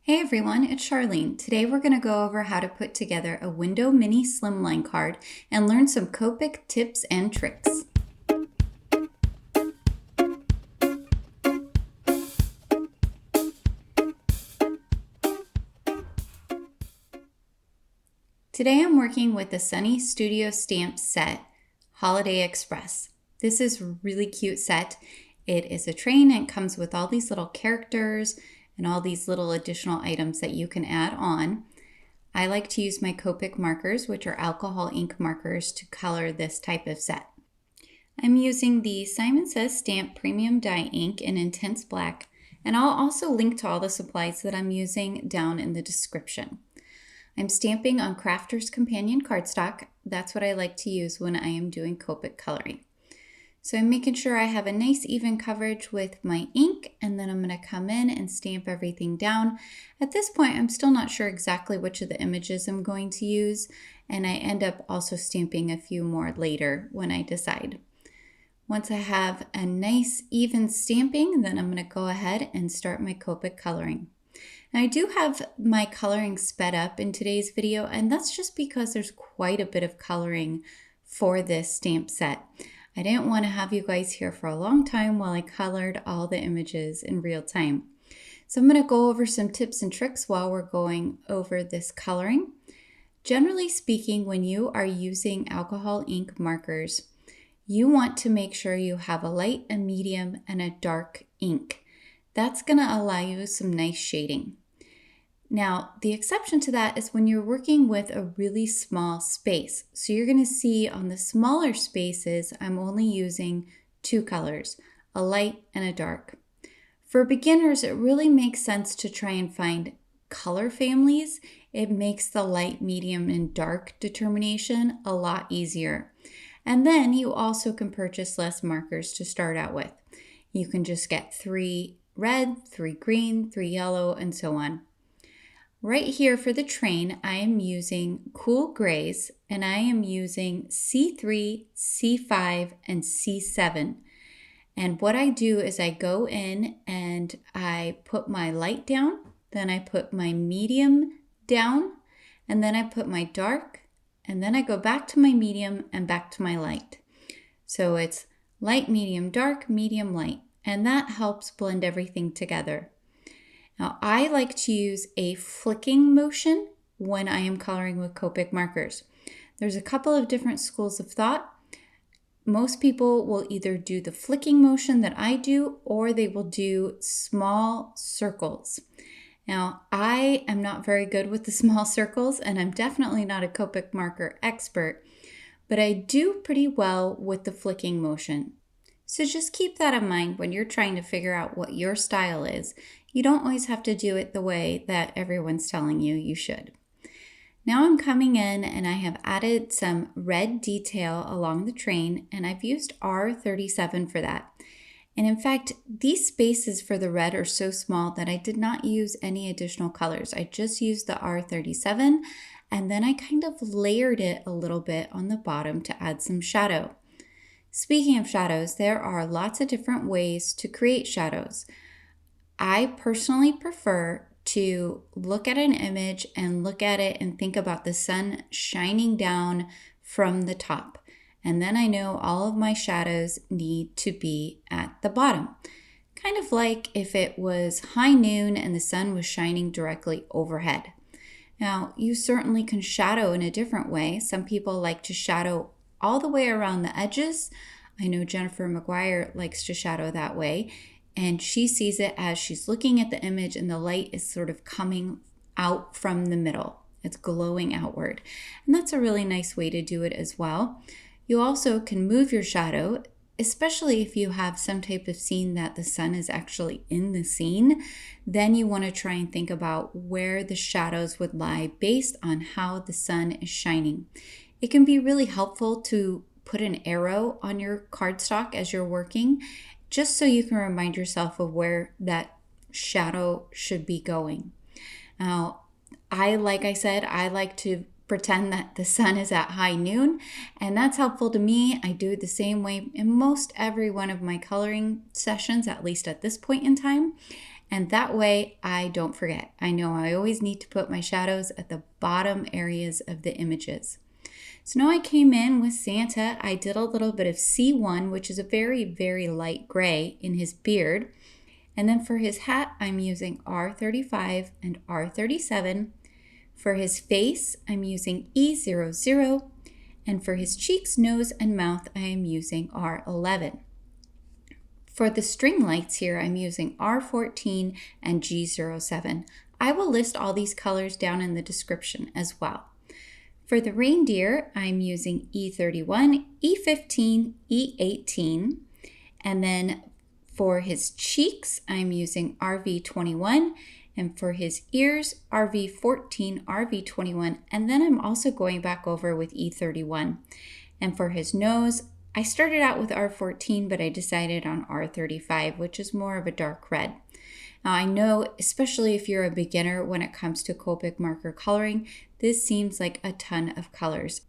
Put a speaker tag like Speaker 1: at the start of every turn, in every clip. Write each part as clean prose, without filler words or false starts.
Speaker 1: Hey everyone, it's Charlene. Today we're going to go over how to put together a window mini slimline card and learn some Copic tips and tricks. Today I'm working with the Sunny Studio Stamp set, Holiday Express. This is a really cute set. It is a train and it comes with all these little characters and all these little additional items that you can add on. I like to use my Copic markers, which are alcohol ink markers, to color this type of set. I'm using the Simon Says Stamp Premium Dye Ink in Intense Black, and I'll also link to all the supplies that I'm using down in the description. I'm stamping on Crafter's Companion cardstock. That's what I like to use when I am doing Copic coloring. So I'm making sure I have a nice even coverage with my ink, and then I'm going to come in and stamp everything down. At this point, I'm still not sure exactly which of the images I'm going to use, and I end up also stamping a few more later when I decide. Once I have a nice even stamping, then I'm going to go ahead and start my Copic coloring. Now I do have my coloring sped up in today's video, and that's just because there's quite a bit of coloring for this stamp set. I didn't want to have you guys here for a long time while I colored all the images in real time. So I'm going to go over some tips and tricks while we're going over this coloring. Generally speaking, when you are using alcohol ink markers, you want to make sure you have a light, a medium, and a dark ink. That's going to allow you some nice shading. Now, the exception to that is when you're working with a really small space. So you're going to see on the smaller spaces, I'm only using two colors, a light and a dark. For beginners, it really makes sense to try and find color families. It makes the light, medium, and dark determination a lot easier. And then you also can purchase less markers to start out with. You can just get 3 red, 3 green, 3 yellow, and so on. Right here for the train, I am using cool grays, and I am using C3, C5, and C7. And what I do is I go in and I put my light down, then I put my medium down, and then I put my dark, and then I go back to my medium and back to my light. So it's light, medium, dark, medium, light, and that helps blend everything together. Now, I like to use a flicking motion when I am coloring with Copic markers. There's a couple of different schools of thought. Most people will either do the flicking motion that I do, or they will do small circles. Now, I am not very good with the small circles, and I'm definitely not a Copic marker expert, but I do pretty well with the flicking motion. So just keep that in mind when you're trying to figure out what your style is. You don't always have to do it the way that everyone's telling you you should. Now I'm coming in and I have added some red detail along the train, and I've used R37 for that. And in fact, these spaces for the red are so small that I did not use any additional colors. I just used the R37, and then I kind of layered it a little bit on the bottom to add some shadow. Speaking of shadows, there are lots of different ways to create shadows. I personally prefer to look at an image and look at it and think about the sun shining down from the top. And then I know all of my shadows need to be at the bottom. Kind of like if it was high noon and the sun was shining directly overhead. Now, you certainly can shadow in a different way. Some people like to shadow all the way around the edges. I know Jennifer McGuire likes to shadow that way. And she sees it as she's looking at the image and the light is sort of coming out from the middle. It's glowing outward. And that's a really nice way to do it as well. You also can move your shadow, especially if you have some type of scene that the sun is actually in the scene. Then you want to try and think about where the shadows would lie based on how the sun is shining. It can be really helpful to put an arrow on your cardstock as you're working, just so you can remind yourself of where that shadow should be going. Now, like I said, I like to pretend that the sun is at high noon, and that's helpful to me. I do it the same way in most every one of my coloring sessions, at least at this point in time. And that way I don't forget. I know I always need to put my shadows at the bottom areas of the images. So now I came in with Santa. I did a little bit of C1, which is a very, very light gray in his beard. And then for his hat, I'm using R35 and R37. For his face, I'm using E00. And for his cheeks, nose, and mouth, I am using R11. For the string lights here, I'm using R14 and G07. I will list all these colors down in the description as well. For the reindeer, I'm using E31, E15, E18. And then for his cheeks, I'm using RV21. And for his ears, RV14, RV21. And then I'm also going back over with E31. And for his nose, I started out with R14, but I decided on R35, which is more of a dark red. Now I know, especially if you're a beginner when it comes to Copic marker coloring, this seems like a ton of colors.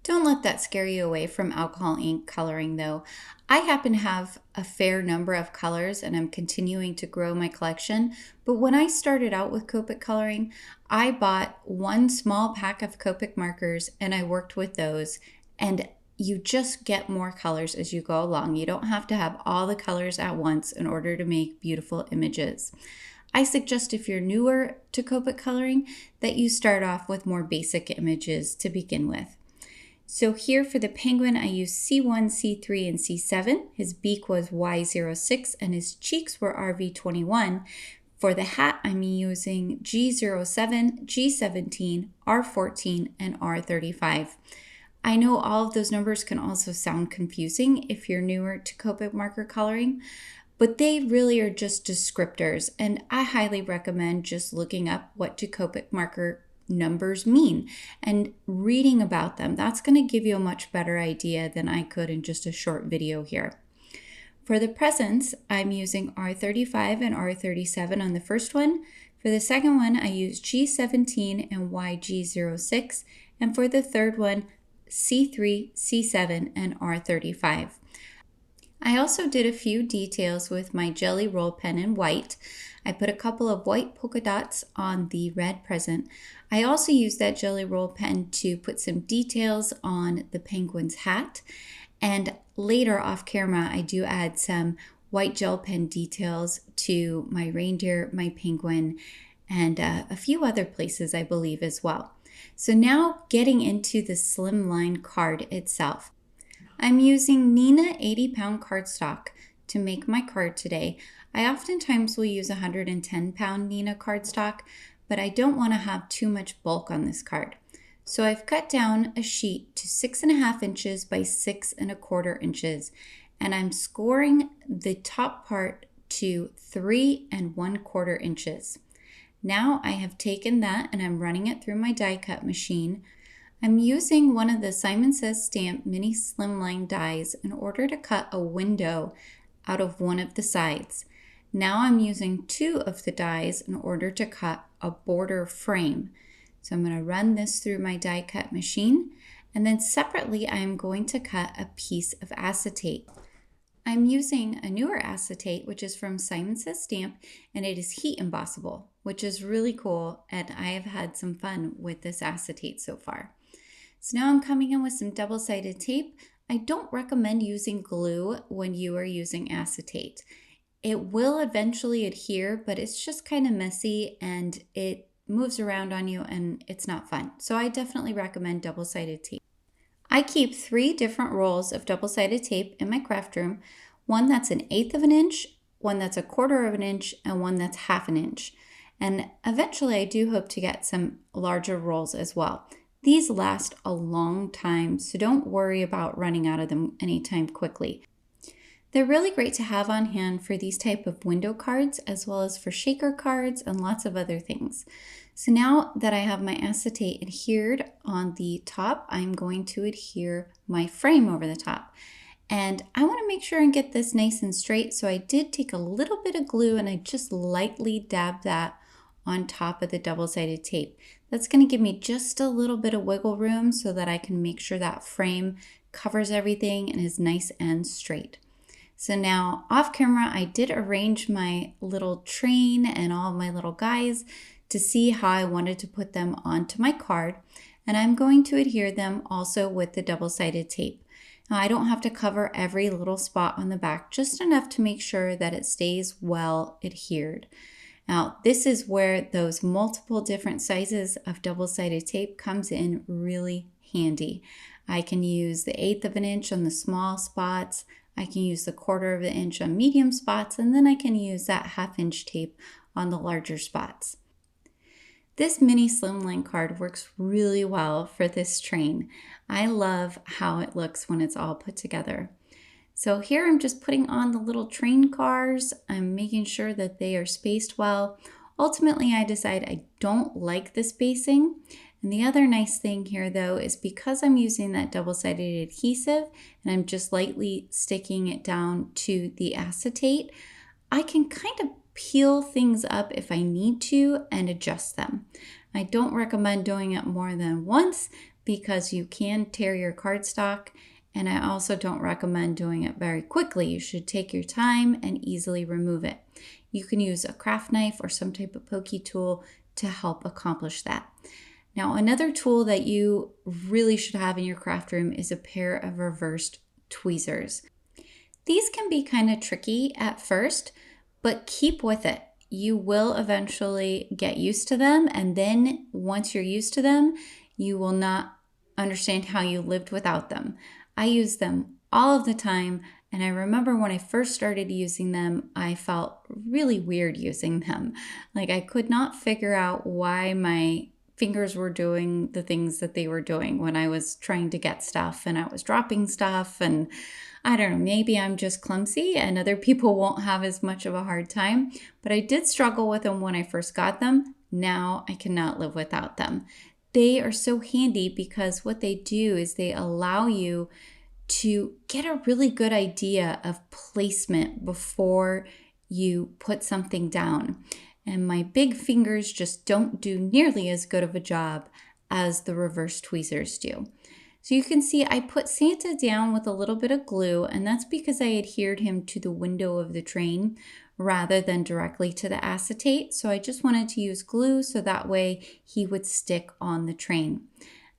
Speaker 1: Don't let that scare you away from alcohol ink coloring though. I happen to have a fair number of colors and I'm continuing to grow my collection, but when I started out with Copic coloring, I bought one small pack of Copic markers and I worked with those, and you just get more colors as you go along. You don't have to have all the colors at once in order to make beautiful images. I suggest if you're newer to Copic coloring that you start off with more basic images to begin with. So here for the penguin, I used C1, C3, and C7. His beak was Y06 and his cheeks were RV21. For the hat, I'm using G07, G17, R14, and R35. I know all of those numbers can also sound confusing if you're newer to Copic marker coloring, but they really are just descriptors, and I highly recommend just looking up what do Copic marker numbers mean and reading about them. That's going to give you a much better idea than I could in just a short video here. For the presents, I'm using R35 and R37 on the first one. For the second one, I use G17 and YG06, and for the third one, C3, C7, and R35. I also did a few details with my Jelly Roll pen in white. I put a couple of white polka dots on the red present. I also used that Jelly Roll pen to put some details on the penguin's hat. And later off camera, I do add some white gel pen details to my reindeer, my penguin, and a few other places I believe as well. So now getting into the Slimline card itself. I'm using Neenah 80-pound cardstock to make my card today. I oftentimes will use 110-pound Neenah cardstock, but I don't want to have too much bulk on this card. So I've cut down a sheet to 6.5 inches by 6.25 inches, and I'm scoring the top part to 3.25 inches. Now I have taken that and I'm running it through my die cut machine. I'm using one of the Simon Says Stamp mini Slimline dies in order to cut a window out of one of the sides. Now I'm using 2 of the dies in order to cut a border frame. So I'm going to run this through my die cut machine, and then separately I am going to cut a piece of acetate. I'm using a newer acetate, which is from Simon Says Stamp, and it is heat embossable, which is really cool, and I have had some fun with this acetate so far. So now I'm coming in with some double-sided tape. I don't recommend using glue when you are using acetate. It will eventually adhere, but it's just kind of messy and it moves around on you and it's not fun. So I definitely recommend double-sided tape. I keep 3 different rolls of double-sided tape in my craft room, one that's 1/8 of an inch, one that's 1/4 of an inch, and one that's 1/2 inch. And eventually I do hope to get some larger rolls as well. These last a long time, so don't worry about running out of them anytime quickly. They're really great to have on hand for these type of window cards as well as for shaker cards and lots of other things. So now that I have my acetate adhered on the top, I'm going to adhere my frame over the top. And I want to make sure and get this nice and straight, so I did take a little bit of glue and I just lightly dabbed that on top of the double-sided tape. That's going to give me just a little bit of wiggle room so that I can make sure that frame covers everything and is nice and straight. So now off camera, I did arrange my little train and all my little guys to see how I wanted to put them onto my card. And I'm going to adhere them also with the double-sided tape. Now I don't have to cover every little spot on the back, just enough to make sure that it stays well adhered. Now this is where those multiple different sizes of double-sided tape comes in really handy. I can use the 1/8 of an inch on the small spots, I can use the 1/4 of an inch on medium spots, and then I can use that 1/2 inch tape on the larger spots. This mini Slimline card works really well for this train. I love how it looks when it's all put together. So here I'm just putting on the little train cars. I'm making sure that they are spaced well. Ultimately, I decide I don't like the spacing. And the other nice thing here though is because I'm using that double-sided adhesive and I'm just lightly sticking it down to the acetate, I can kind of peel things up if I need to and adjust them. I don't recommend doing it more than once because you can tear your cardstock, and I also don't recommend doing it very quickly. You should take your time and easily remove it. You can use a craft knife or some type of pokey tool to help accomplish that. Now, another tool that you really should have in your craft room is a pair of reversed tweezers. These can be kind of tricky at first, but keep with it. You will eventually get used to them, and then once you're used to them, you will not understand how you lived without them. I use them all of the time, and I remember when I first started using them, I felt really weird using them. Like I could not figure out why my fingers were doing the things that they were doing when I was trying to get stuff and I was dropping stuff, and I don't know, maybe I'm just clumsy and other people won't have as much of a hard time, but I did struggle with them when I first got them. Now I cannot live without them. They are so handy because what they do is they allow you to get a really good idea of placement before you put something down. And my big fingers just don't do nearly as good of a job as the reverse tweezers do. So you can see I put Santa down with a little bit of glue, and that's because I adhered him to the window of the train rather than directly to the acetate. So I just wanted to use glue so that way he would stick on the train.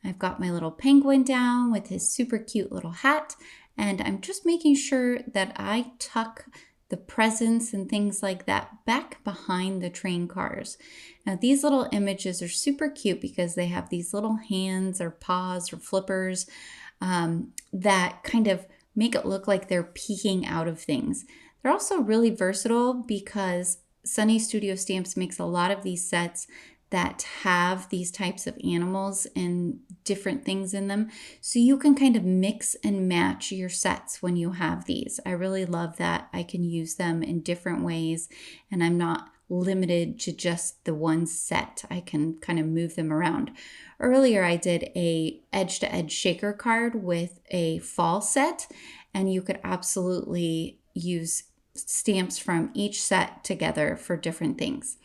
Speaker 1: I've got my little penguin down with his super cute little hat, and I'm just making sure that I tuck the presents and things like that back behind the train cars. Now these little images are super cute because they have these little hands or paws or flippers that kind of make it look like they're peeking out of things. They're also really versatile because Sunny Studio Stamps makes a lot of these sets that have these types of animals and different things in them. So you can kind of mix and match your sets when you have these. I really love that I can use them in different ways and I'm not limited to just the one set. I can kind of move them around. Earlier I did a edge-to-edge shaker card with a fall set, and you could absolutely use stamps from each set together for different things.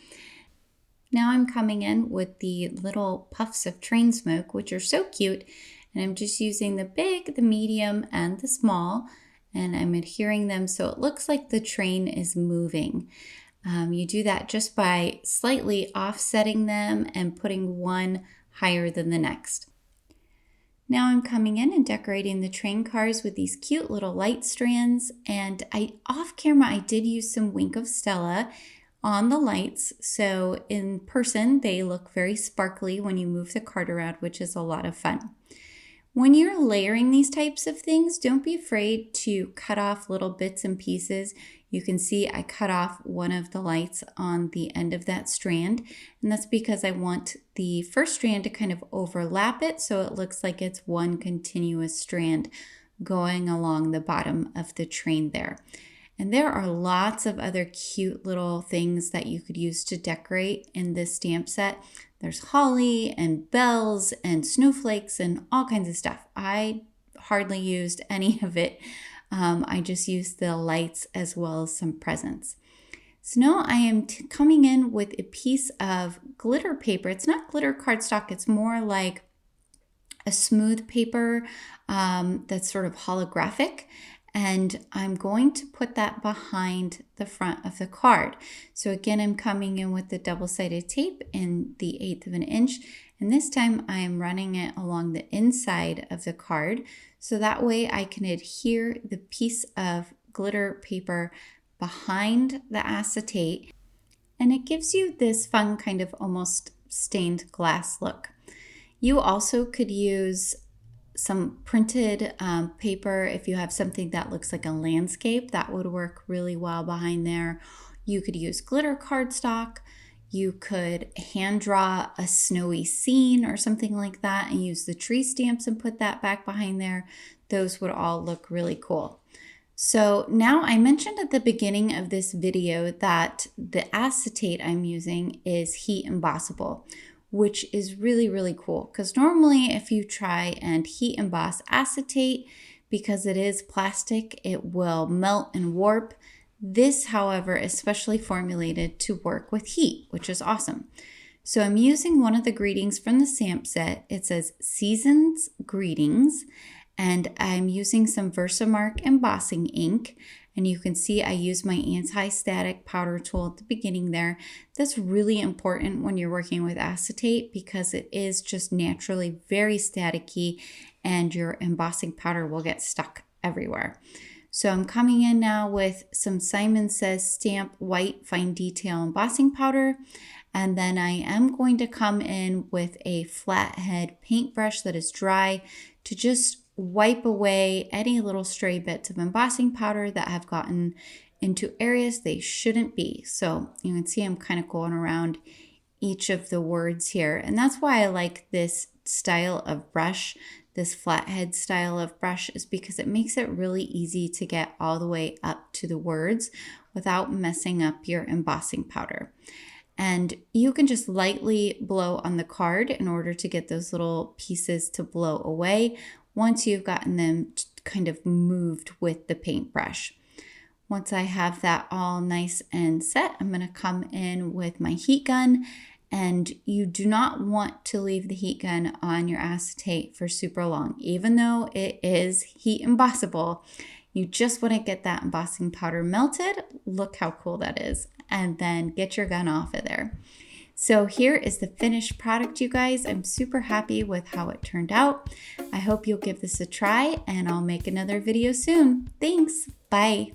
Speaker 1: Now I'm coming in with the little puffs of train smoke, which are so cute, and I'm just using the big, the medium, and the small, and I'm adhering them so it looks like the train is moving. You do that just by slightly offsetting them and putting one higher than the next. Now I'm coming in and decorating the train cars with these cute little light strands, and off camera I did use some Wink of Stella on the lights, so in person they look very sparkly when you move the card around, which is a lot of fun. When you're layering these types of things, don't be afraid to cut off little bits and pieces. You can see I cut off one of the lights on the end of that strand, and that's because I want the first strand to kind of overlap it so it looks like it's one continuous strand going along the bottom of the train there. And there are lots of other cute little things that you could use to decorate in this stamp set. There's holly and bells and snowflakes and all kinds of stuff. I hardly used any of it. I just used the lights as well as some presents. So now I am coming in with a piece of glitter paper. It's not glitter cardstock. It's more like a smooth paper that's sort of holographic. And I'm going to put that behind the front of the card. So again, I'm coming in with the double-sided tape in the 1/8 of an inch. And this time I am running it along the inside of the card. So that way I can adhere the piece of glitter paper behind the acetate. And it gives you this fun kind of almost stained glass look. You also could use some printed paper. If you have something that looks like a landscape, that would work really well behind there. You could use glitter cardstock. You could hand draw a snowy scene or something like that and use the tree stamps and put that back behind there. Those would all look really cool. So now I mentioned at the beginning of this video that the acetate I'm using is heat embossable, which is really, really cool, because normally if you try and heat emboss acetate, because it is plastic, it will melt and warp. This, however, is specially formulated to work with heat, which is awesome. So I'm using one of the greetings from the stamp set. It says Seasons Greetings, and I'm using some VersaMark embossing ink. And you can see I use my anti-static powder tool at the beginning there. That's really important when you're working with acetate because it is just naturally very staticky and your embossing powder will get stuck everywhere. So I'm coming in now with some Simon Says Stamp White Fine Detail Embossing Powder. And then I am going to come in with a flathead paintbrush that is dry to just wipe away any little stray bits of embossing powder that have gotten into areas they shouldn't be. So you can see I'm kind of going around each of the words here. And that's why I like this style of brush, this flathead style of brush, is because it makes it really easy to get all the way up to the words without messing up your embossing powder. And you can just lightly blow on the card in order to get those little pieces to blow away once you've gotten them kind of moved with the paintbrush. Once I have that all nice and set, I'm going to come in with my heat gun. And you do not want to leave the heat gun on your acetate for super long. Even though it is heat embossable, you just want to get that embossing powder melted. Look how cool that is. And then get your gun off of there. So here is the finished product, you guys. I'm super happy with how it turned out. I hope you'll give this a try and I'll make another video soon. Thanks. Bye.